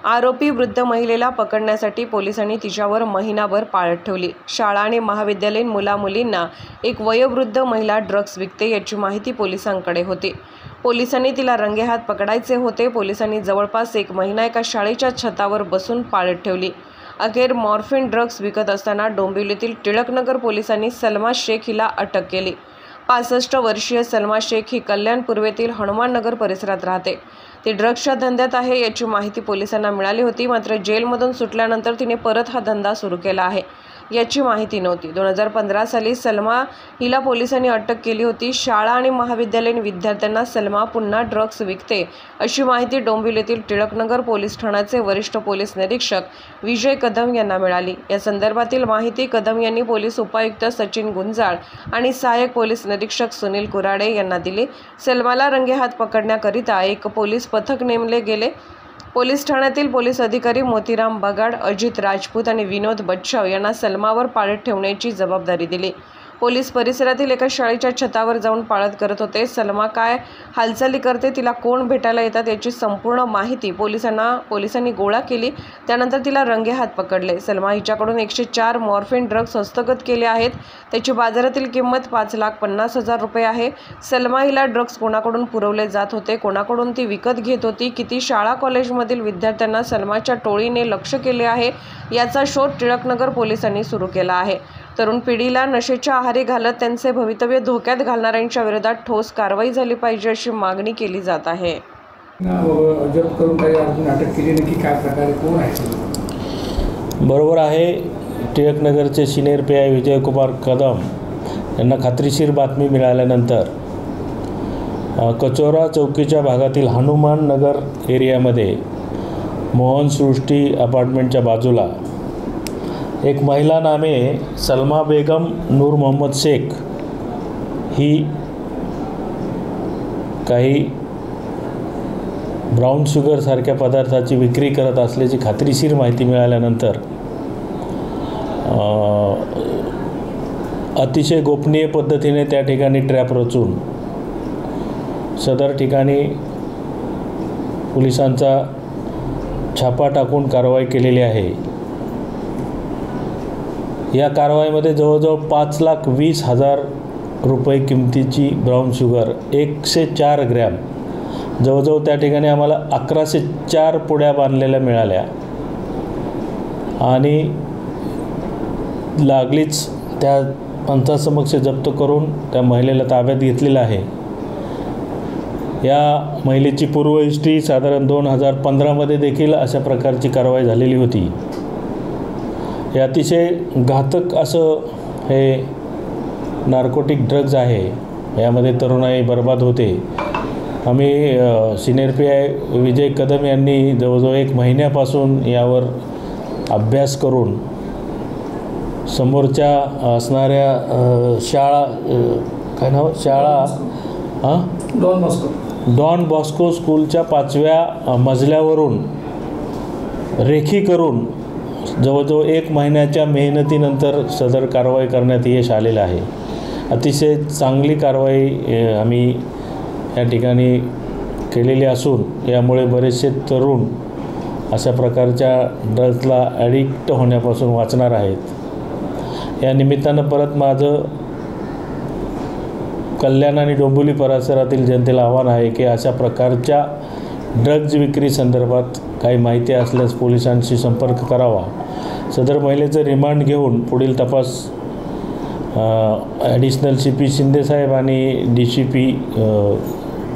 आरोपी वृद्ध महिलेला पकडण्यासाठी पोलिसांनी तिच्यावर महिनाभर पाळत ठेवली। शाळा आणि महाविद्यालयीन मुला-मुलींना एक वयोवृद्ध महिला ड्रग्ज विकते याची माहिती पोलिसांकडे होती। पोलिसांनी तिला रंगेहात पकडायचे होते। पोलिसांनी जवळपास 1 महिना एका शाळेच्या छतावर बसून पाळत ठेवली। अखेर मॉर्फिन ड्रग्ज विकत असताना डोंबिवलीतील टिळकनगर पोलिसांनी सलमा शेख हिला अटक केली। 65 वर्षीय सलमा शेख ही कल्याण पूर्वेतील हनुमान नगर परिसरात राहते। ती ड्रग्जच्या धंद्यात आहे याची माहिती पोलिसांना मिळाली होती, मात्र जेलमधून सुटल्यानंतर तिने परत हा धंदा सुरू केला आहे याची माहिती नव्हती। 2015 साली सलमा हिला पोलिसांनी अटक केली होती। शाळा आणि महाविद्यालयीन विद्यार्थ्यांना सलमा पुन्हा ड्रग्ज विकते अशी माहिती डोंबिवलीतील टिळकनगर पोलीस ठाण्याचे वरिष्ठ पोलीस निरीक्षक विजय कदम यांना मिळाली। या संदर्भातील माहिती कदम यांनी पोलीस उपायुक्त सचिन गुंजाळ आणि सहाय्यक पोलीस निरीक्षक सुनील कुराडे यांना दिली। सलमाला रंगेहात पकडण्याकरिता एक पोलीस पथक नेमले गेले। पोलीस ठाण्यातील पोलीस अधिकारी मोतीराम बगाड, अजित राजपूत आणि विनोद बच्छाव यांना सलमावर पाळत ठेवण्याची जबाबदारी दिली। पोलीस परिसरातील एका शाळेच्या छतावर जाऊन पाळत करत होते। सलमा काय हालचाली करते, तिला कोण भेटायला येतात याची संपूर्ण माहिती पोलिसांनी गोळा केली। त्यानंतर तिला रंगेहात पकडले। सलमा हिच्याकडून 104 मॉर्फिन ड्रग्ज हस्तगत केले आहेत। त्याची बाजारातील किंमत 5,50,000 रुपये आहे। सलमा हिला ड्रग्ज कोणाकडून पुरवले जात होते, कोणाकडून ती विकत घेत होती, किती शाळा कॉलेजमधील विद्यार्थ्यांना सलमाच्या टोळीने लक्ष केले आहे याचा शोध टिळकनगर पोलिसांनी सुरू केला आहे। तरुण पिढीला नशेच्या आहारी घालत त्यांचे भवितव्य धोक्यात घालणाऱ्यांच्या विरोधात ठोस कारवाई झाली पाहिजे अशी मागणी केली जात आहे। बरोबर आहे, टिळकनगरचे सिनियर PI विजयकुमार कदम यांना खात्रीशीर बातमी मिळाल्यानंतर कचोरा चौकीच्या भागातील हनुमान नगर एरियामध्ये मोहन सृष्टी अपार्टमेंटच्या बाजूला एक महिला नामे सलमा बेगम नूर मोहम्मद शेख ही काही ब्राउन शुगर सारख्या पदार्थाची विक्री करत असल्याची खात्रीशीर माहिती मिळाल्यानंतर अतिशय गोपनीय पद्धतीने त्या ठिकाणी ट्रॅप रचून सदर ठिकाणी पोलिसांचा छापा टाकून कारवाई केलेली आहे। या कारवाईमध्ये जवळजवळ 5,20,000 रुपये किमतीची ब्राउन शुगर 104 ग्रॅम जवळजवळ त्या ठिकाणी आम्हाला 1104 पुड्या बांधलेल्या मिळाल्या आणि लागलीच त्या पंचासमक्ष जप्त करून त्या महिलेला ताब्यात घेतलेलं आहे। या महिलेची पूर्व हिस्ट्री साधारण 2015 मध्ये देखील अशा प्रकारची कारवाई झालेली होती। हे अतिशय घातक असं हे नार्कोटिक ड्रग्ज आहे, यामध्ये तरुणाई बर्बाद होते। आम्ही सिनियर PI विजय कदम यांनी जवळजवळ 1 महिन्यापासून यावर अभ्यास करून समोरच्या असणाऱ्या शाळा डॉन बॉस्को स्कूलच्या 5व्या मजल्यावरून रेखी करून जवळजवळ 1 महिन्याच्या मेहनतीनंतर सदर कारवाई करण्यात यश आलेलं आहे। अतिशय चांगली कारवाई आम्ही या ठिकाणी केलेली असून यामुळे बरेचसे तरुण अशा प्रकारच्या ड्रग्जला ॲडिक्ट होण्यापासून वाचणार आहेत। या निमित्तानं परत माझं कल्याण आणि डोंबिवली परिसरातील जनतेला आव्हान आहे की अशा प्रकारच्या ड्रग्ज विक्री संदर्भात काही माहिती असल्यास पोलिसांशी संपर्क करावा। सदर महिलेचं रिमांड घेऊन पुढील तपास ॲडिशनल CP शिंदेसाहेब आणि DCP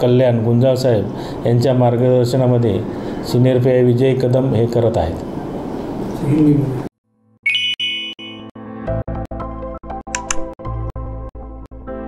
कल्याण गुंजाळ साहेब यांच्या मार्गदर्शनामध्ये सिनियर PI विजय कदम हे करत आहेत।